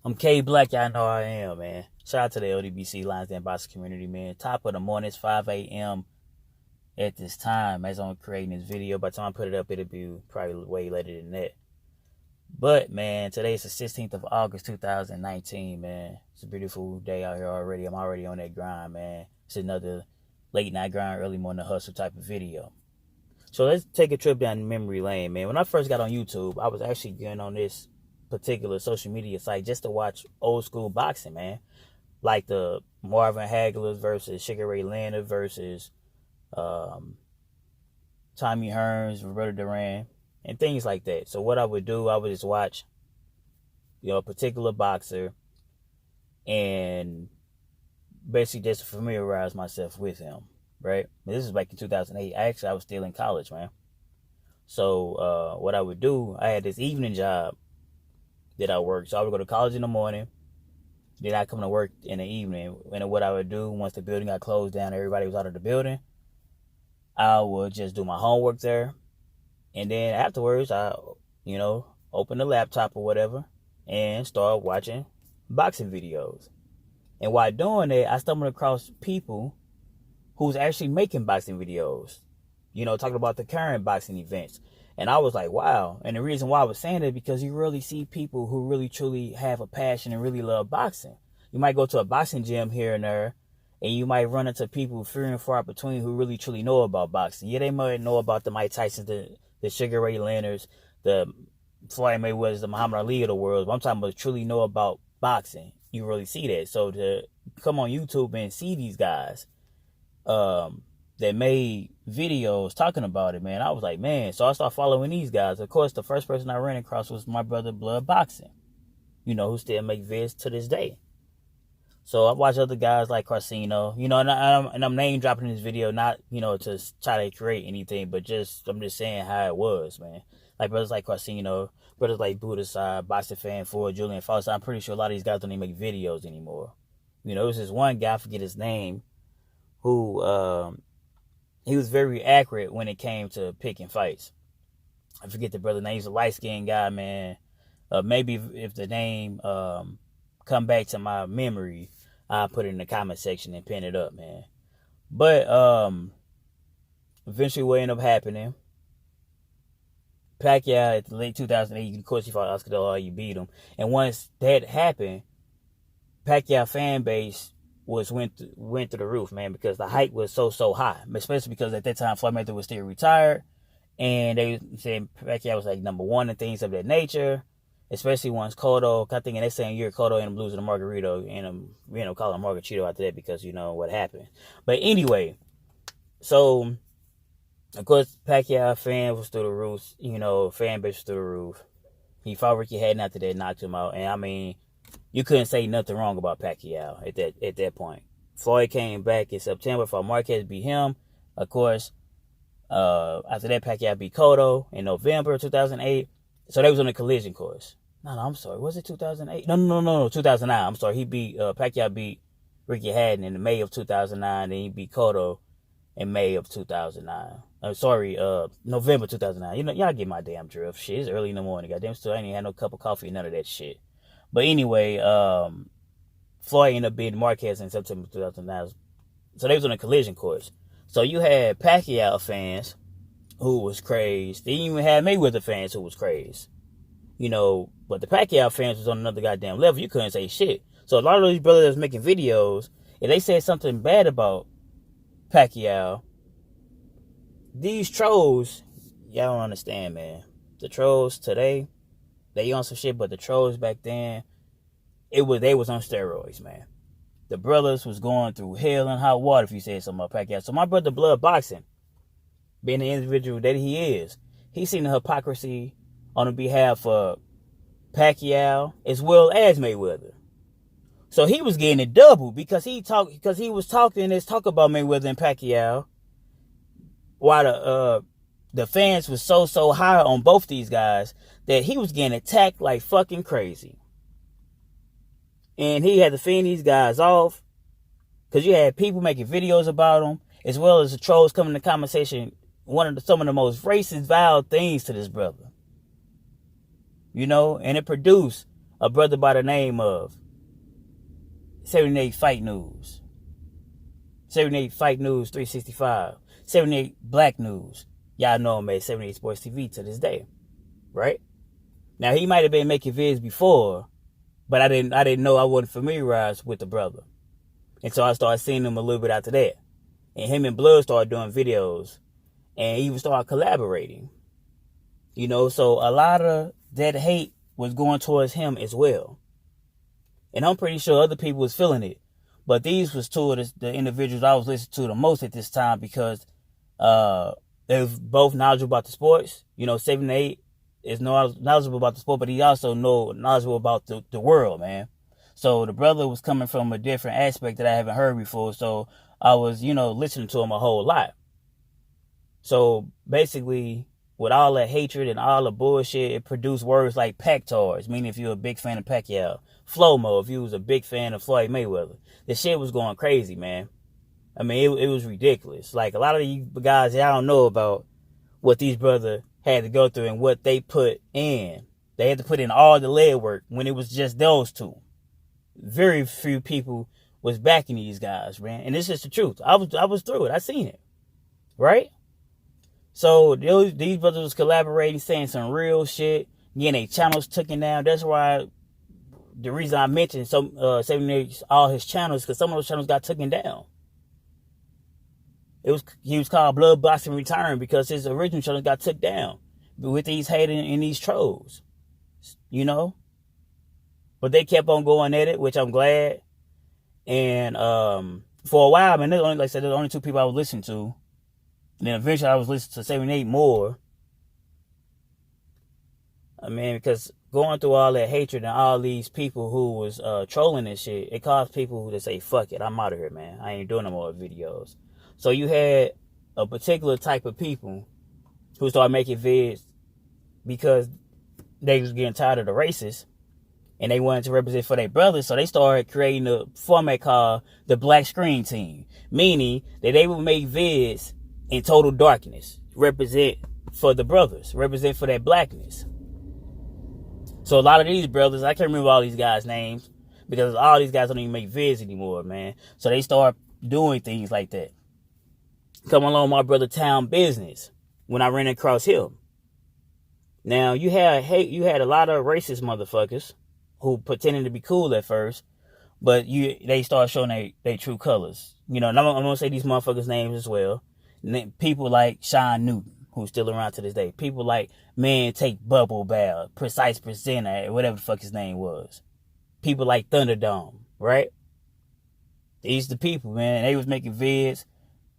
I'm K Black, y'all know I am, man. Shout out to the LDBC Lions and Boxing community, man. Top of the morning, it's 5 a.m. at this time as I'm creating this video. By the time I put it up, it'll be probably way later than that. But, man, today's the 16th of August, 2019, man. It's a beautiful day out here already. I'm already on that grind, man. It's another late night grind, early morning hustle type of video. So let's take a trip down memory lane, man. When I first got on YouTube, I was actually getting on this particular social media site just to watch old school boxing, man. Like the Marvin Haglers versus Sugar Ray Leonard versus um, Tommy Hearns, Roberto Duran, and things like that. So what I would do, I would just watch, a particular boxer and basically just familiarize myself with him, right? This is back in 2008. Actually, I was still in college, man. So what I would do, I had this evening job that I worked. So I would go to college in the morning. Then I come to work in the evening. And what I would do, once the building got closed down, everybody was out of the building, I would just do my homework there. And then afterwards, I, open the laptop or whatever and start watching boxing videos. And while doing that, I stumbled across people who's actually making boxing videos, talking about the current boxing events. And I was like, wow. And the reason why I was saying that because you really see people who really truly have a passion and really love boxing. You might go to a boxing gym here and there, and you might run into people few and far between who really truly know about boxing. Yeah, they might know about the Mike Tysons, the Sugar Ray Leonards, the Floyd Mayweathers, the Muhammad Ali of the world. But I'm talking about truly know about boxing. You really see that. So to come on YouTube and see these guys that made videos talking about it, man, I was like, man. So I started following these guys. Of course, the first person I ran across was my brother Blood Boxing, who still make vids to this day. So I watch other guys like Carcino, and I'm name dropping this video, not, to try to create anything, but I'm just saying how it was, man. Like brothers like Carcino, brothers like Budasai, Boxing Fan 4, Julian Foster. I'm pretty sure a lot of these guys don't even make videos anymore. There's this one guy, I forget his name, who, he was very accurate when it came to picking fights. I forget the brother's name. He's a light-skinned guy, man. Maybe if the name come back to my memory, I'll put it in the comment section and pin it up, man. But eventually what ended up happening, Pacquiao at the late 2008, of course he fought Oscar De La Hoya, you beat him. And once that happened, Pacquiao fan base went through the roof, man, because the hype was so high, especially because at that time Floyd Mayweather was still retired, and they said Pacquiao was like number one and things of that nature, especially once Cotto, I think in that same year, Cotto ended up losing to Margarito, and calling him Margarito after that because what happened. But anyway, so of course Pacquiao fan was through the roof, fan base was through the roof. He fought Ricky Hatton after that, knocked him out, and I mean, you couldn't say nothing wrong about Pacquiao at that point. Floyd came back in September for Marquez beat him. Of course, after that, Pacquiao beat Cotto in November 2008. So they was on a collision course. No, I'm sorry. Was it 2008? No, 2009. I'm sorry. Pacquiao beat Ricky Hatton in May of 2009, and he beat Cotto in May of 2009. November 2009. Y'all get my damn drift. Shit, it's early in the morning. Goddamn, still I ain't even had no cup of coffee, none of that shit. But anyway, Floyd ended up beating Marquez in September 2009. So they was on a collision course. So you had Pacquiao fans who was crazed. They even had Mayweather fans who was crazed. But the Pacquiao fans was on another goddamn level. You couldn't say shit. So a lot of these brothers that was making videos, if they said something bad about Pacquiao, these trolls, y'all don't understand, man. The trolls today, they on some shit, but the trolls back then, they was on steroids, man. The brothers was going through hell and hot water if you said something about Pacquiao. So my brother Blood Boxing, being the individual that he is, he's seen the hypocrisy on the behalf of Pacquiao as well as Mayweather. So he was getting it double because he was talking this talk about Mayweather and Pacquiao, while the fans was so high on both these guys that he was getting attacked like fucking crazy. And he had to fend these guys off because you had people making videos about him, as well as the trolls coming to conversation, some of the most racist, vile things to this brother. And it produced a brother by the name of 78 Fight News, 78 Fight News 365, 78 Black News. Y'all know him at 78 Sports TV to this day, right? Now, he might have been making vids before, but I didn't know, I wasn't familiarized with the brother. And so I started seeing him a little bit after that. And him and Blood started doing videos and even started collaborating. You know, so a lot of that hate was going towards him as well. And I'm pretty sure other people was feeling it. But these was two of the individuals I was listening to the most at this time because they was both knowledgeable about the sports. You know, 78 is knowledgeable about the sport, but he also knowledgeable about the world, man. So the brother was coming from a different aspect that I haven't heard before. So I was, you know, listening to him a whole lot. So basically, with all that hatred and all the bullshit, it produced words like Pactards, meaning if you're a big fan of Pacquiao. Flomo, if you was a big fan of Floyd Mayweather. The shit was going crazy, man. I mean, it was ridiculous. Like, a lot of you guys, y'all don't know about what these brothers had to go through and what they put in. They had to put in all the legwork when it was just those two. Very few people was backing these guys, man. And this is the truth. I was through it. I seen it. Right? So these brothers was collaborating, saying some real shit, getting their channels taken down. That's why the reason I mentioned all his channels, because some of those channels got taken down. He was called Blood Boxing Return because his original channel got took down with these haters and these trolls. You know? But they kept on going at it, which I'm glad. And for a while, man, there's only, like I said, there's only two people I was listening to. And then eventually I was listening to 78 more. I mean, because going through all that hatred and all these people who was trolling and shit, it caused people to say, fuck it, I'm out of here, man. I ain't doing no more videos. So you had a particular type of people who started making vids because they was getting tired of the racists and they wanted to represent for their brothers. So they started creating a format called the Black Screen Team, meaning that they would make vids in total darkness, represent for the brothers, represent for that blackness. So a lot of these brothers, I can't remember all these guys' names because all these guys don't even make vids anymore, man. So they start doing things like that. Come along, my brother Town Business, when I ran across him. Now, you had a lot of racist motherfuckers who pretended to be cool at first, but they start showing their true colors. You know, and I'm going to say these motherfuckers' names as well. People like Sean Newton, who's still around to this day. People like Man Take Bubble Bath, Precise Presenter, whatever the fuck his name was. People like Thunderdome, right? These the people, man. They was making vids.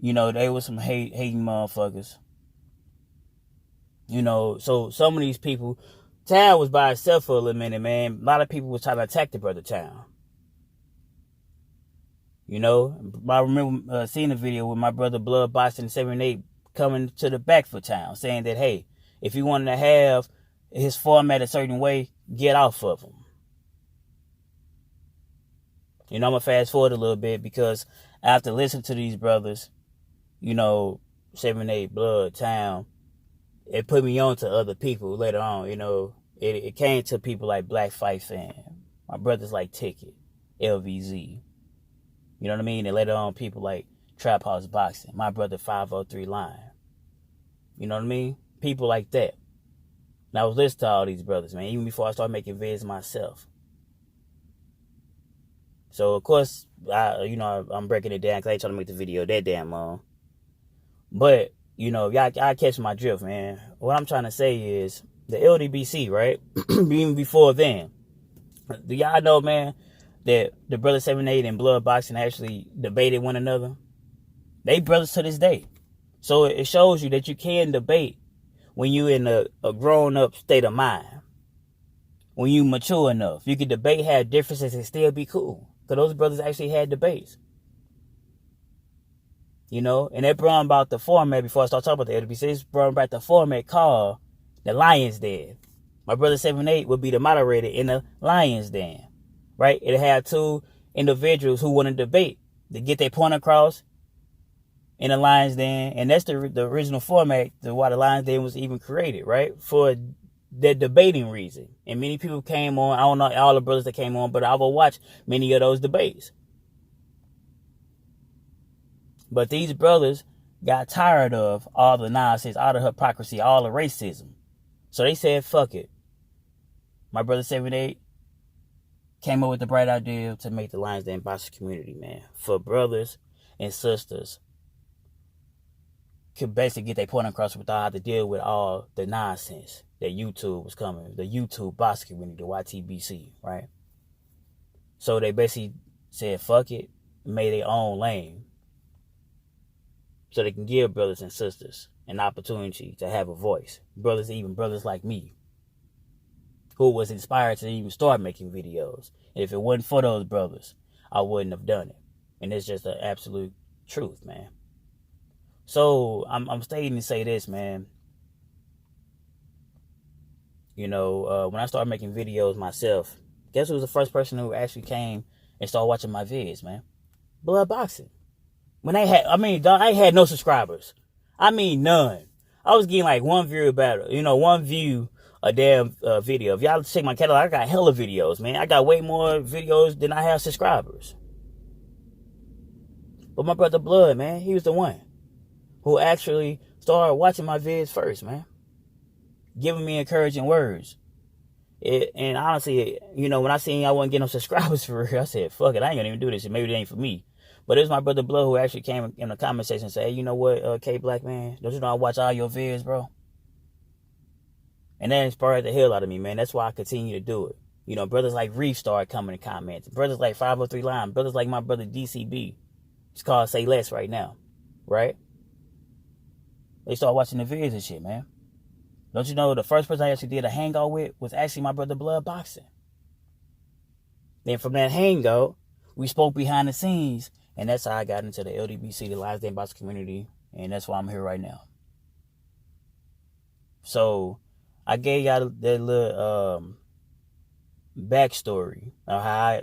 You know, they was some hating motherfuckers. You know, so some of these people, Town was by itself for a little minute, man. A lot of people was trying to attack the brother Town. You know, I remember seeing a video with my brother Blood Boxing 78 coming to the back for Town, saying that, hey, if you wanted to have his format a certain way, get off of him. You know, I'm going to fast forward a little bit because after listening to these brothers, you know, 78 Blood, Town, it put me on to other people later on. You know, it came to people like Black Fight Fan, my brothers like Ticket, LVZ. You know what I mean? And later on, people like Trap House Boxing, my brother 503 Line. You know what I mean? People like that. And I was listening to all these brothers, man, even before I started making vids myself. So, of course, I'm breaking it down because I ain't trying to make the video that damn long. But, you know, y'all catch my drift, man. What I'm trying to say is the LDBC, right? Even before then. Do y'all know, man, that the brother 78 and Blood Boxing actually debated one another? They brothers to this day. So it shows you that you can debate when you in a grown-up state of mind. When you mature enough. You can debate, have differences, and still be cool. Because those brothers actually had debates. You know? And they brought about the format, before I start talking about the LDBC, they brought about the format called the Lion's Den. My brother 78 would be the moderator in the Lion's Den. Right? It had two individuals who want to debate to get their point across in the Lion's Den. And that's the original format to why the Lion's Den was even created, right? For the debating reason. And many people came on. I don't know all the brothers that came on, but I will watch many of those debates. But these brothers got tired of all the nonsense, all the hypocrisy, all the racism. So they said, fuck it. My brother 78 came up with the bright idea to make the Lions Den Boxing community, man, for brothers and sisters could basically get their point across without having to deal with all the nonsense that YouTube was coming, the YouTube boxing community, the YTBC, right? So they basically said, fuck it, made their own lane so they can give brothers and sisters an opportunity to have a voice. Brothers, even brothers like me, who was inspired to even start making videos. And if it wasn't for those brothers, I wouldn't have done it. And it's just the absolute truth, man. So I'm stating to say this, man. You know, when I started making videos myself, guess who was the first person who actually came and started watching my vids, man? Blood Boxing. When I had no subscribers. I mean, none. I was getting like one view one view a damn video. If y'all check my catalog, I got hella videos, man. I got way more videos than I have subscribers. But my brother Blood, man, he was the one who actually started watching my vids first, man. Giving me encouraging words. And honestly, you know, when I seen I wasn't getting no subscribers for real, I said, fuck it, I ain't gonna even do this. Maybe it ain't for me. But it was my brother Blood who actually came in the comment section and said, hey, you know what, K Black, man, don't you know I watch all your vids, bro? And that inspired the hell out of me, man. That's why I continue to do it. You know, brothers like Reef started coming to comments. Brothers like 503 Lime. Brothers like my brother DCB. It's called Say Less right now. Right? They start watching the videos and shit, man. Don't you know the first person I actually did a hangout with was actually my brother Blood Boxing. Then from that hangout, we spoke behind the scenes. And that's how I got into the LDBC, the Lions Den Boxing community. And that's why I'm here right now. So I gave y'all that little backstory of how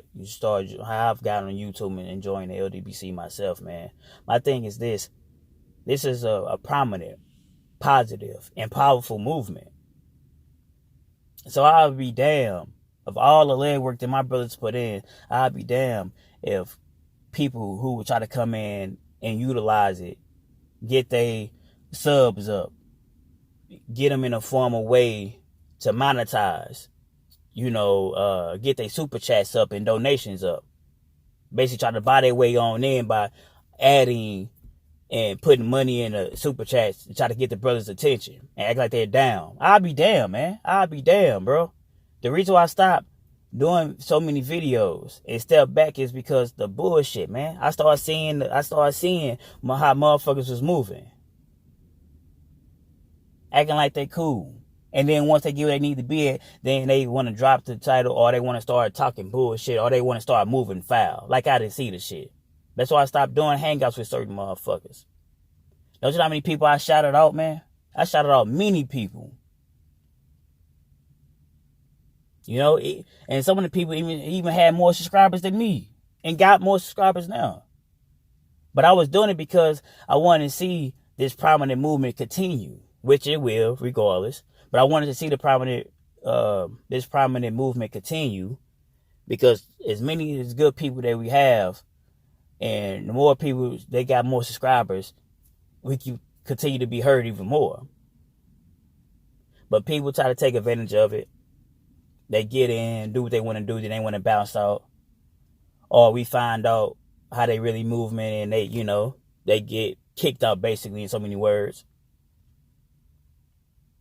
I've gotten on YouTube and enjoying the LDBC myself, man. My thing is this. This is a prominent, positive, and powerful movement. So I'll be damned of all the legwork that my brothers put in. I'll be damned if people who would try to come in and utilize it, get their subs up, get them in a formal way to monetize, you know, get their super chats up and donations up. Basically try to buy their way on in by adding and putting money in the super chats to try to get the brothers' attention and act like they're down. I'll be damned, man. I'll be damned, bro. The reason why I stopped doing so many videos and step back is because the bullshit, man. I started seeing how motherfuckers was moving, acting like they cool, and then once they get where they need to be at, then they want to drop the title, or they want to start talking bullshit, or they want to start moving foul. Like I didn't see the shit. That's why I stopped doing hangouts with certain motherfuckers. Don't you know how many people I shouted out, man? I shouted out many people. You know, and some of the people even had more subscribers than me and got more subscribers now. But I was doing it because I wanted to see this prominent movement continue, which it will, regardless. But I wanted to see this prominent movement continue because as many as good people that we have, and the more people they got more subscribers, we can continue to be heard even more. But people try to take advantage of it. They get in, do what they want to do, then they want to bounce out. Or we find out how they really moving and they, you know, they get kicked out basically in so many words.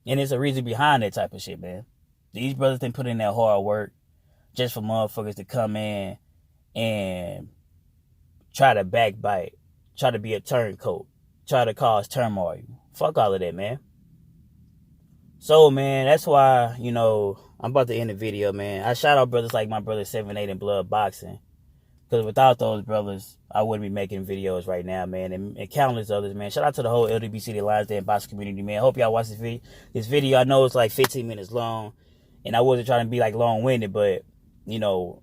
And there's a reason behind that type of shit, man. These brothers didn't put in that hard work just for motherfuckers to come in and try to backbite, try to be a turncoat, try to cause turmoil. Fuck all of that, man. So, man, that's why, you know, I'm about to end the video, man. I shout out brothers like my brother 78 and Blood Boxing. Because without those brothers, I wouldn't be making videos right now, man. And countless others, man. Shout out to the whole LDBC, the Lions Den Boxing community, man. Hope y'all watch this video. I know it's like 15 minutes long. And I wasn't trying to be like long-winded, but, you know,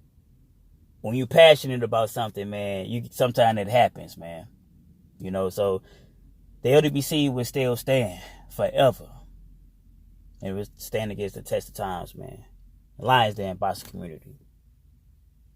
when you're passionate about something, man, sometimes it happens, man. You know, so the LDBC will still stand forever. and it was stand against the test of times, man. Lions Den boxing community.